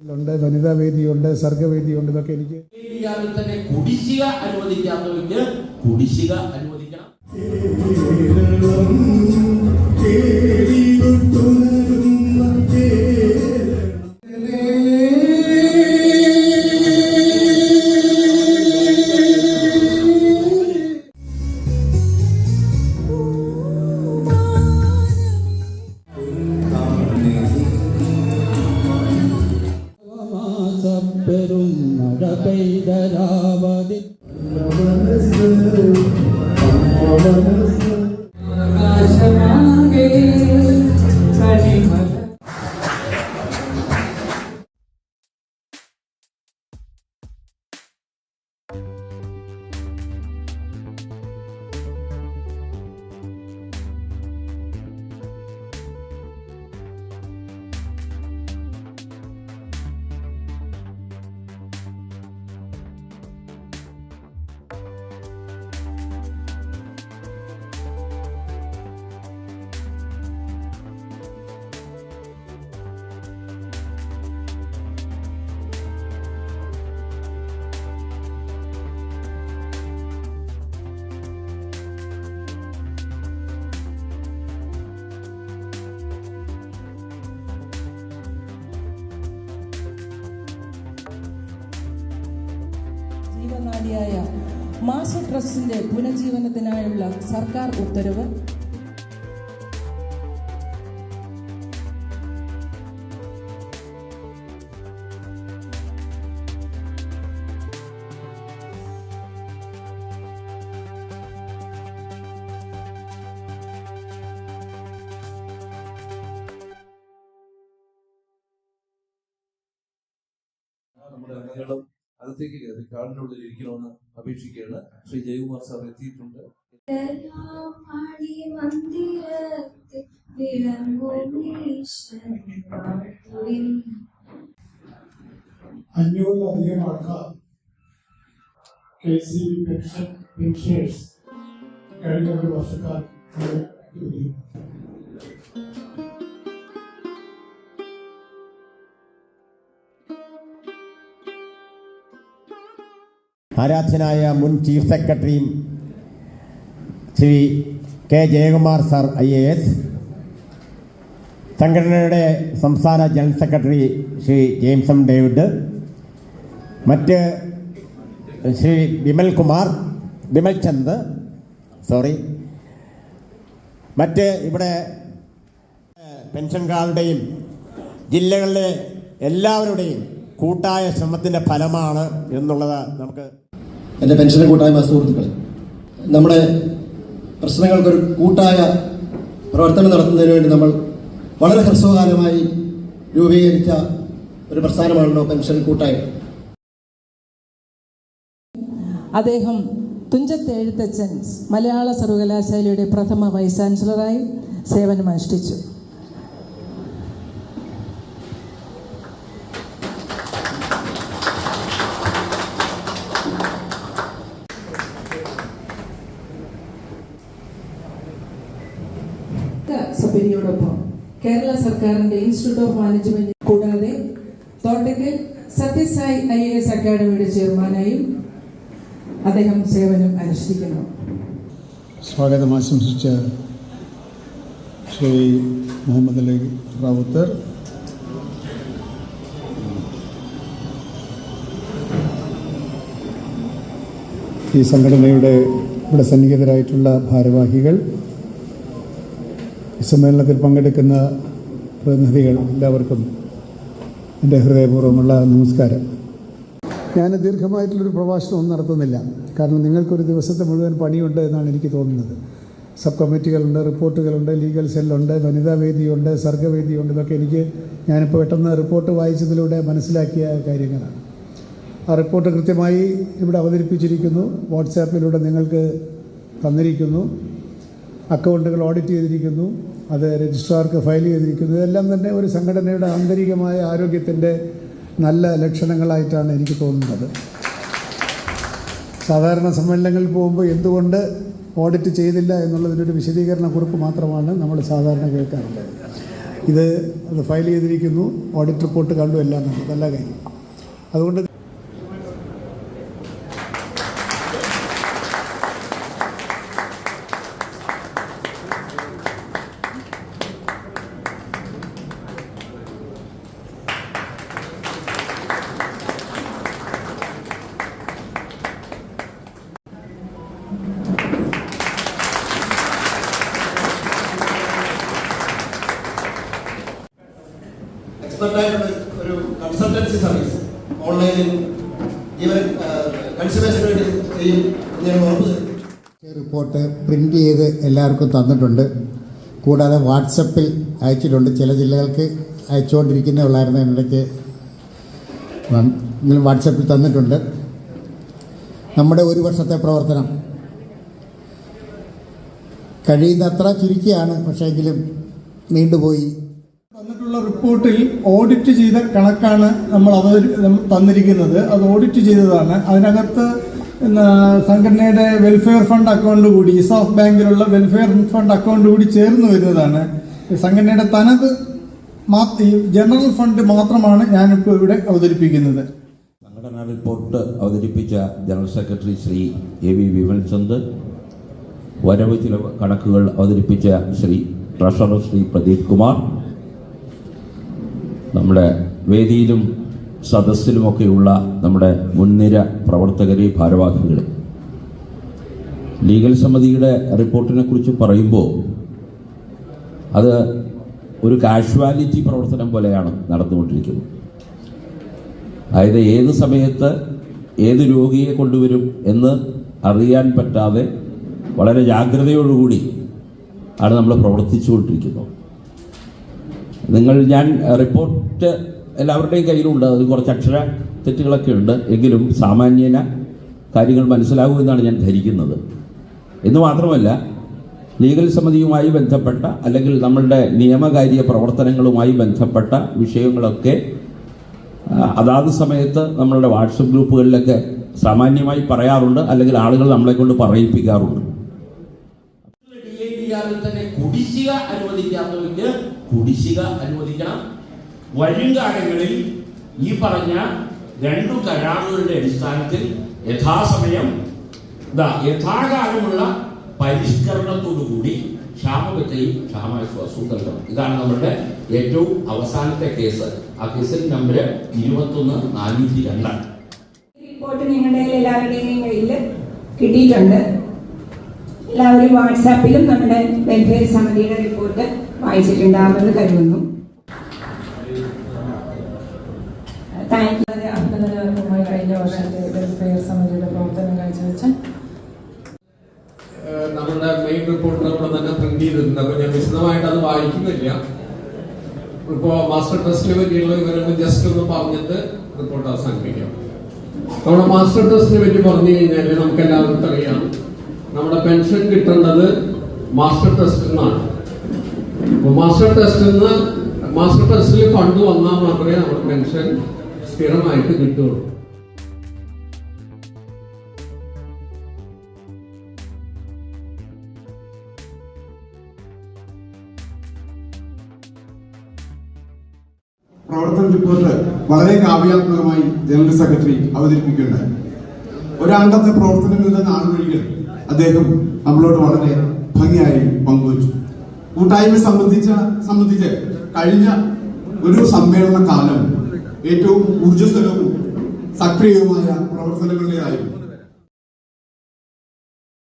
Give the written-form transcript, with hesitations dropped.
വനിതാ വേദിയുണ്ട്, സർഗവേദിയുണ്ട്. ഇതൊക്കെ എനിക്ക് തന്നെ കുടിശ്ശിക അനുവദിക്കാത്തവർക്ക് കുടിശ്ശിക അനുവദിക്കണം. പെരും മഴ പെയ്തരാവതി ജീവനാഡിയായ മാസു ട്രസ്റ്റിന്റെ പുനഃജീവനത്തിനായുള്ള സർക്കാർ ഉത്തരവ് നമ്മുടെ അംഗങ്ങളും അകത്തേക്ക് കയറി കാടിനുള്ളിൽ ഇരിക്കണമെന്ന് അപേക്ഷിക്കുകയാണ്. ശ്രീ ജയകുമാർ സാർ എത്തിയിട്ടുണ്ട്. അഞ്ഞൂറിലധികം ആൾക്കാർ KCB പെൻഷനേഴ്സ് കഴിഞ്ഞ ഒരു വർഷക്കാലം ആരാധ്യനായ മുൻ ചീഫ് സെക്രട്ടറിയും Shri K Jayakumar sir IAS, സംഘടനയുടെ സംസ്ഥാന general secretary Shri James M David, മറ്റ് ശ്രീ വിമൽചന്ദ്, മറ്റ് ഇവിടെ പെൻഷൻകാരുടെയും ജില്ലകളിലെ എല്ലാവരുടെയും കൂട്ടായ ശ്രമത്തിൻ്റെ ഫലമാണ് എന്നുള്ളത് നമുക്ക്. എൻ്റെ പെൻഷൻ കൂട്ടായ്മ സുഹൃത്തുക്കൾ, നമ്മുടെ പ്രശ്നങ്ങൾക്കൊരു കൂട്ടായ പ്രവർത്തനം നടത്തുന്നതിന് വേണ്ടി നമ്മൾ വളരെ ഹ്രസ്വകാലമായി രൂപീകരിച്ച ഒരു പ്രസ്ഥാനമാണല്ലോ പെൻഷൻ കൂട്ടായ്മ. അദ്ദേഹം തുഞ്ചത്ത് എഴുത്തച്ഛൻ മലയാള സർവകലാശാലയുടെ പ്രഥമ വൈസ് ചാൻസലറായി സേവനമനുഷ്ഠിച്ചു. സഭയോടൊപ്പം കേരള സർക്കാരിന്റെ ഇൻസ്റ്റിറ്റ്യൂട്ട് ഓഫ് മാനേജ്മെന്റ് കൂടാതെ തോട്ടക്കൽ സത്യസായി IAS അക്കാദമിയുടെ ചെയർമാനായും അദ്ദേഹം സേവനം അനുഷ്ഠിക്കുന്നു. സ്വാഗതം ആശംസിച്ച ശ്രീ മുഹമ്മദ് അലി റാവുത്തർ, ഈ സംഘടനയുടെ ഇവിടെ സന്നിഹിതരായിട്ടുള്ള ഭാരവാഹികൾ, ഈ സമ്മേളനത്തിൽ പങ്കെടുക്കുന്ന പ്രതിനിധികൾ, എല്ലാവർക്കും എൻ്റെ ഹൃദയപൂർവ്വമുള്ള നമസ്കാരം. ഞാൻ ദീർഘമായിട്ടുള്ളൊരു പ്രഭാഷണമൊന്നും നടത്തുന്നില്ല, കാരണം നിങ്ങൾക്കൊരു ദിവസത്തെ മുഴുവൻ പണിയുണ്ട് എന്നാണ് എനിക്ക് തോന്നുന്നത്. സബ് കമ്മിറ്റികളുണ്ട്, റിപ്പോർട്ടുകളുണ്ട്, ലീഗൽ സെല്ലുണ്ട്, വനിതാ വേദിയുണ്ട്, സർഗവേദിയുണ്ട്. ഇതൊക്കെ ഞാനിപ്പോൾ പെട്ടെന്ന് റിപ്പോർട്ട് വായിച്ചതിലൂടെ മനസ്സിലാക്കിയ കാര്യങ്ങളാണ്. ആ റിപ്പോർട്ട് കൃത്യമായി ഇവിടെ അവതരിപ്പിച്ചിരിക്കുന്നു, വാട്സാപ്പിലൂടെ നിങ്ങൾക്ക് തന്നിരിക്കുന്നു, അക്കൗണ്ടുകൾ ഓഡിറ്റ് ചെയ്തിരിക്കുന്നു, അത് രജിസ്ട്രാർക്ക് ഫയൽ ചെയ്തിരിക്കുന്നു. ഇതെല്ലാം തന്നെ ഒരു സംഘടനയുടെ ആന്തരികമായ ആരോഗ്യത്തിൻ്റെ നല്ല ലക്ഷണങ്ങളായിട്ടാണ് എനിക്ക് തോന്നുന്നത്. സാധാരണ സമ്മേളനങ്ങളിൽ പോകുമ്പോൾ എന്തുകൊണ്ട് ഓഡിറ്റ് ചെയ്തില്ല എന്നുള്ളതിനൊരു വിശദീകരണ കുറിപ്പ് മാത്രമാണ് നമ്മൾ സാധാരണ കേൾക്കാറുള്ളത്. ഇത് ഫയൽ ചെയ്തിരിക്കുന്നു, ഓഡിറ്റ് റിപ്പോർട്ട് കണ്ടു, എല്ലാം കണ്ടു, നല്ല കാര്യം. അതുകൊണ്ട് എക്സ്പെർട്ടായിട്ടുള്ള ഒരു കൺസൾട്ടൻസി സർവീസ് ഓൺലൈനിൽ ഇവർ കൺസ്യൂമേഴ്സിന് വേണ്ടി ചെയ്യും എന്ന് ഞാൻ ഉറപ്പ് തരുന്നു. റിപ്പോർട്ട് പ്രിൻ്റ് ചെയ്ത് എല്ലാവർക്കും തന്നിട്ടുണ്ട്. കൂടാതെ വാട്സപ്പിൽ അയച്ചിട്ടുണ്ട്. ചില ജില്ലകൾക്ക് അയച്ചുകൊണ്ടിരിക്കുന്നേ ഉള്ളായിരുന്നു, ഇടയ്ക്ക് വാട്സപ്പിൽ തന്നിട്ടുണ്ട്. നമ്മുടെ ഒരു വർഷത്തെ പ്രവർത്തനം കഴിയുന്നത്ര ചുരുക്കിയാണ്, പക്ഷേ എങ്കിലും നീണ്ടുപോയി. തന്നിട്ടുള്ള റിപ്പോർട്ടിൽ ഓഡിറ്റ് ചെയ്ത കണക്കാണ് നമ്മൾ തന്നിരിക്കുന്നത്. അത് ഓഡിറ്റ് ചെയ്തതാണ്. അതിനകത്ത് സംഘടനയുടെ വെൽഫെയർ ഫണ്ട് അക്കൗണ്ട് കൂടി, ഇസാഫ് ബാങ്കിലുള്ള വെൽഫെയർ ഫണ്ട് അക്കൗണ്ട് കൂടി ചേർന്ന് വരുന്നതാണ്. സംഘടനയുടെ തനത് ജനറൽ ഫണ്ട് മാത്രമാണ് ഞാനിപ്പോൾ ഇവിടെ അവതരിപ്പിക്കുന്നത്. സംഘടനാ റിപ്പോർട്ട് അവതരിപ്പിച്ച ജനറൽ സെക്രട്ടറി ശ്രീ എ.വി. വിമൽചന്ദ്, വരവ് ചിലവ് കണക്കുകൾ അവതരിപ്പിച്ച ശ്രീ ട്രഷറർ ശ്രീ പ്രദീപ് കുമാർ, നമ്മുടെ വേദിയിലും സദസ്സിലുമൊക്കെയുള്ള നമ്മുടെ മുൻനിര പ്രവർത്തകരെ, ഭാരവാഹികളെ, ലീഗൽ സമിതിയുടെ റിപ്പോർട്ടിനെ കുറിച്ച് പറയുമ്പോൾ അത് ഒരു കാഷ്വാലിറ്റി പ്രവർത്തനം പോലെയാണ് നടന്നുകൊണ്ടിരിക്കുന്നത്. അതായത് ഏത് സമയത്ത് ഏത് രോഗിയെ കൊണ്ടുവരും എന്ന് അറിയാൻ പറ്റാതെ വളരെ ജാഗ്രതയോടുകൂടി ആണ് നമ്മൾ പ്രവർത്തിച്ചുകൊണ്ടിരിക്കുന്നത്. ഞാൻ റിപ്പോർട്ട് എല്ലാവരുടെയും കയ്യിലുണ്ട്. അത് കുറച്ച് അക്ഷര തെറ്റുകളൊക്കെ ഉണ്ട്, എങ്കിലും സാമാന്യന കാര്യങ്ങൾ മനസ്സിലാകുമെന്നാണ് ഞാൻ ധരിക്കുന്നത്. എന്ന് മാത്രമല്ല, ലീഗൽ സമിതിയുമായി ബന്ധപ്പെട്ട അല്ലെങ്കിൽ നമ്മളുടെ നിയമകാര്യ പ്രവർത്തനങ്ങളുമായി ബന്ധപ്പെട്ട വിഷയങ്ങളൊക്കെ അതാത് സമയത്ത് നമ്മളുടെ വാട്സപ്പ് ഗ്രൂപ്പുകളിലൊക്കെ സാമാന്യമായി പറയാറുണ്ട്, അല്ലെങ്കിൽ ആളുകൾ നമ്മളെ കൊണ്ട് പറയിപ്പിക്കാറുണ്ട്. തന്നെ കുടിശ്ശിക അനുവദിക്കാത്തവർക്ക് കുടിശ്ശിക അനുവദിക്കണം. വരുംകാലങ്ങളിൽ ഈ പറഞ്ഞ 2 കരാറുകളുടെ അടിസ്ഥാനത്തിൽ യഥാസമയം യഥാകാലമുള്ള പരിഷ്കരണത്തോടുകൂടി ക്ഷാമബത്തയും ക്ഷാമാശ്വാസവും നൽകണം. ഇതാണ് നമ്മുടെ ഏറ്റവും അവസാനത്തെ കേസ്. ആ കേസിൽ നമ്പർ 21-402. റിപ്പോർട്ട് നിങ്ങളുടെ എല്ലാവരുടെയും കയ്യിൽ കിട്ടിയിട്ടുണ്ട്. എല്ലാവരും വാട്സാപ്പിലും നമ്മുടെ വെൽഫെയർ സമിതിയുടെ റിപ്പോർട്ട് വായിച്ചിട്ടുണ്ടാകുമെന്ന് കരുതുന്നു. Thank you. അഭിനന്ദനകരമായി കഴിഞ്ഞ വർഷത്തെ വെൽഫെയർ സമിതിയുടെ പ്രവർത്തനം കാഴ്ചവെച്ച നമ്മുടെ മെയിൻ റിപ്പോർട്ടിനെ കൂടെ തന്നെ പ്രിന്റ് ചെയ്തിട്ടുണ്ട്. അപ്പൊ ഞാൻ വിശദമായിട്ട് അത് വായിക്കുന്നില്ല. ഇപ്പോ മാസ്റ്റർ ടെസ്റ്റിനെ പറ്റിയുള്ള വിവരങ്ങൾ ജസ്റ്റ് ഒന്ന് പറഞ്ഞിട്ട് റിപ്പോർട്ട് അവസാനിപ്പിക്കാം. നമ്മുടെ മാസ്റ്റർ ടെസ്റ്റിനെ പറ്റി പറഞ്ഞു കഴിഞ്ഞാൽ നമുക്ക് എല്ലാവർക്കും അറിയാം, നമ്മുടെ പെൻഷൻ കിട്ടേണ്ടത് മാസ്റ്റർ ടെസ്റ്റിൽ നിന്നാണ്. അപ്പൊ മാസ്റ്റർ ടെസ്റ്റിൽ ഫണ്ട് വന്നാൽ മാത്രമേ നമ്മുടെ പെൻഷൻ സ്ഥിരമായിട്ട് കിട്ടുള്ളൂ. പ്രവർത്തന റിപ്പോർട്ട് വളരെ കാവ്യാത്മകമായി ജനറൽ സെക്രട്ടറി അവതരിപ്പിക്കുകയുണ്ടായി. ഒരാണ്ടത്തെ പ്രവർത്തനങ്ങളുടെ നാളുവഴികൾ അദ്ദേഹം നമ്മളോട് വളരെ ഭംഗിയായി പങ്കുവച്ചു. കൂട്ടായ്മ സംബന്ധിച്ച് കഴിഞ്ഞ ഒരു സമ്മേളന കാലം ഏറ്റവും ഊർജ്ജസ്വലവും സക്രിയവുമായ പ്രവർത്തനങ്ങളുടേതായിരുന്നു.